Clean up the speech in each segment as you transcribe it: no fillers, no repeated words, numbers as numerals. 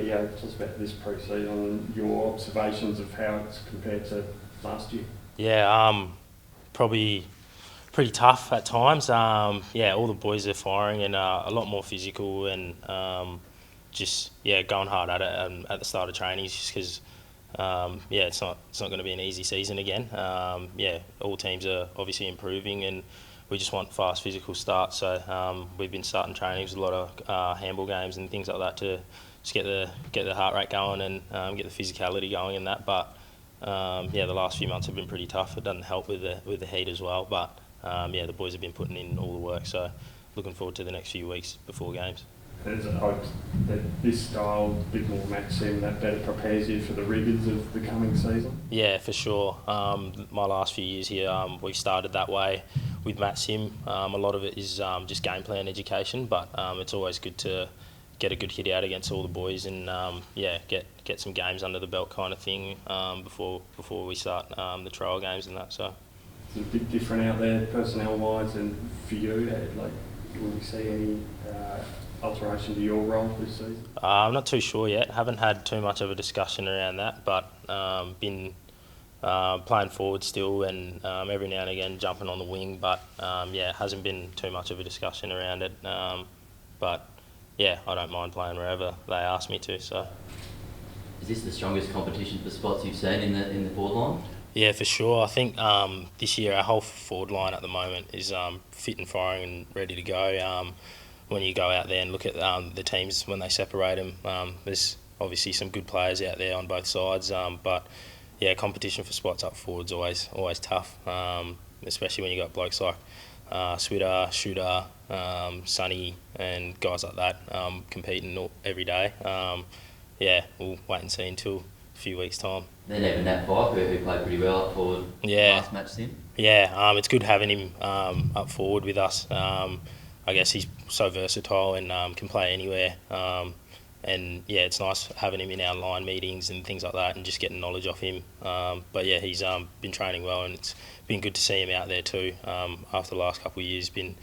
tell us about this pre-season, your observations of how it's compared to last year. Yeah, probably pretty tough at times. All the boys are firing and a lot more physical and going hard at it at the start of trainings just because it's not going to be an easy season again. All teams are obviously improving and we just want fast physical starts. So we've been starting trainings with a lot of handball games and things like that to just get the heart rate going and get the physicality going in that. But the last few months have been pretty tough. It doesn't help with the heat as well. But the boys have been putting in all the work. So looking forward to the next few weeks before games. There's a hope that this style, a bit more match sim, that better prepares you for the rigours of the coming season? Yeah, for sure. My last few years here, we started that way with match sim. A lot of it is just game plan education, but it's always good to get a good hit out against all the boys and get some games under the belt kind of thing before we start the trial games and that. So it's a bit different out there personnel-wise, and for you, will we see any alteration to your role this season? I'm not too sure yet. Haven't had too much of a discussion around that, but been playing forward still and every now and again jumping on the wing, but it hasn't been too much of a discussion around it. But I don't mind playing wherever they ask me to. So, is this the strongest competition for spots you've seen in the forward line? Yeah, for sure. I think this year our whole forward line at the moment is fit and firing and ready to go. When you go out there and look at the teams when they separate them, there's obviously some good players out there on both sides. But competition for spots up forward's always tough, especially when you got blokes like Switter, Shooter, Sonny, and guys like that competing every day. We'll wait and see until a few weeks' time. Then even Nat Fife, who played pretty well up forward last match sim. Yeah, it's good having him up forward with us. I guess he's so versatile and can play anywhere. It's nice having him in our line meetings and things like that and just getting knowledge off him. He's been training well and it's been good to see him out there too. After the last couple of years, been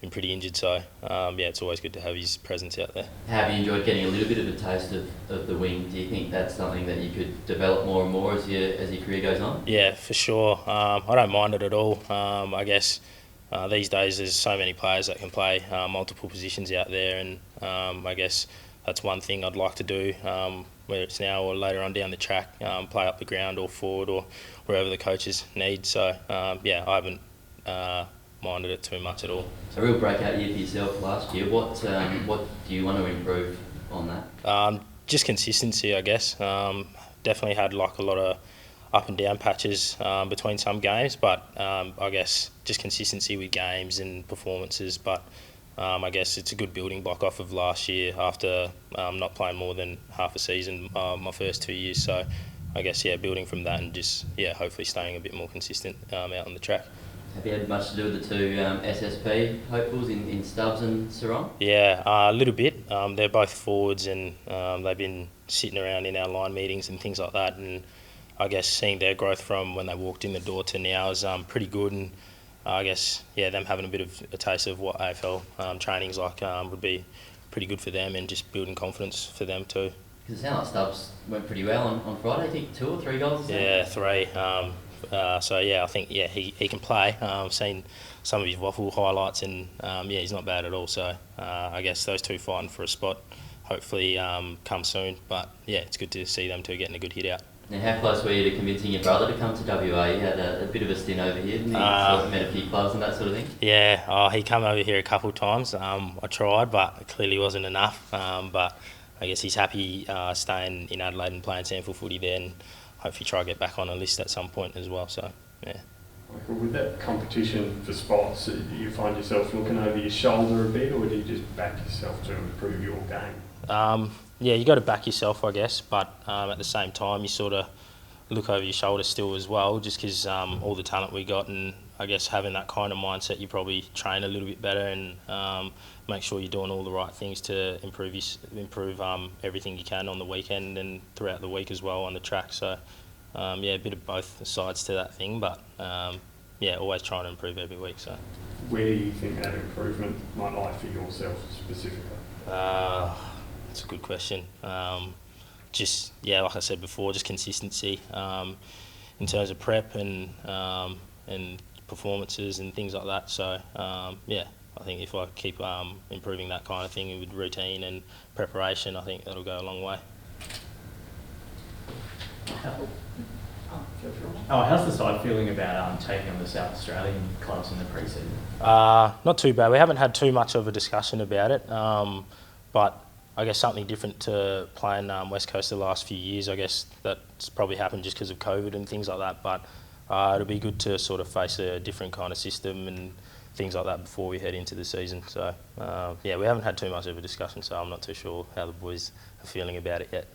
pretty injured, so it's always good to have his presence out there. Have you enjoyed getting a little bit of a taste of the wing? Do you think that's something that you could develop more and more as your career goes on? Yeah, for sure. I don't mind it at all. I guess these days there's so many players that can play multiple positions out there, and I guess that's one thing I'd like to do, whether it's now or later on down the track, play up the ground or forward or wherever the coaches need. So I haven't minded it too much at all. So a real breakout year for yourself last year. What do you want to improve on that? Just consistency, I guess. Definitely had like a lot of up and down patches between some games, but I guess just consistency with games and performances. But I guess it's a good building block off of last year after not playing more than half a season my first 2 years. So I guess building from that and just hopefully staying a bit more consistent out on the track. Have you had much to do with the two SSP hopefuls in Stubbs and Sarong? Yeah, a little bit. They're both forwards and they've been sitting around in our line meetings and things like that, and I guess seeing their growth from when they walked in the door to now is pretty good, and I guess them having a bit of a taste of what AFL training's like would be pretty good for them and just building confidence for them too. Because it sounds like Stubbs went pretty well on Friday. I think 2 or 3 goals. Yeah, 3. I think he can play. I've seen some of his waffle highlights and he's not bad at all. So I guess those two fighting for a spot hopefully come soon. But it's good to see them two getting a good hit out. And how close were you to convincing your brother to come to WA? He had a bit of a stint over here, didn't he? Met a few clubs and that sort of thing. Yeah, he came over here a couple of times. I tried, but it clearly wasn't enough. But I guess he's happy staying in Adelaide and playing sample footy there, and hopefully try to get back on a list at some point as well. So, yeah. With that competition for spots, do you find yourself looking over your shoulder a bit, or do you just back yourself to improve your game? You got to back yourself, I guess, but at the same time, you sort of look over your shoulder still as well, just because all the talent we got, and I guess having that kind of mindset, you probably train a little bit better and make sure you're doing all the right things to improve everything you can on the weekend and throughout the week as well on the track. So, a bit of both sides to that thing, but always trying to improve every week. So, where do you think that improvement might lie for yourself specifically? That's a good question. just, yeah, like I said before, just consistency in terms of prep and performances and things like that. So, yeah, I think if I keep improving that kind of thing with routine and preparation, I think that'll go a long way. How's the side feeling about taking on the South Australian clubs in the pre-season? Not too bad. We haven't had too much of a discussion about it, but I guess something different to playing West Coast the last few years. I guess that's probably happened just because of COVID and things like that, but it'll be good to sort of face a different kind of system and things like that before we head into the season. So, yeah, we haven't had too much of a discussion, so I'm not too sure how the boys are feeling about it yet.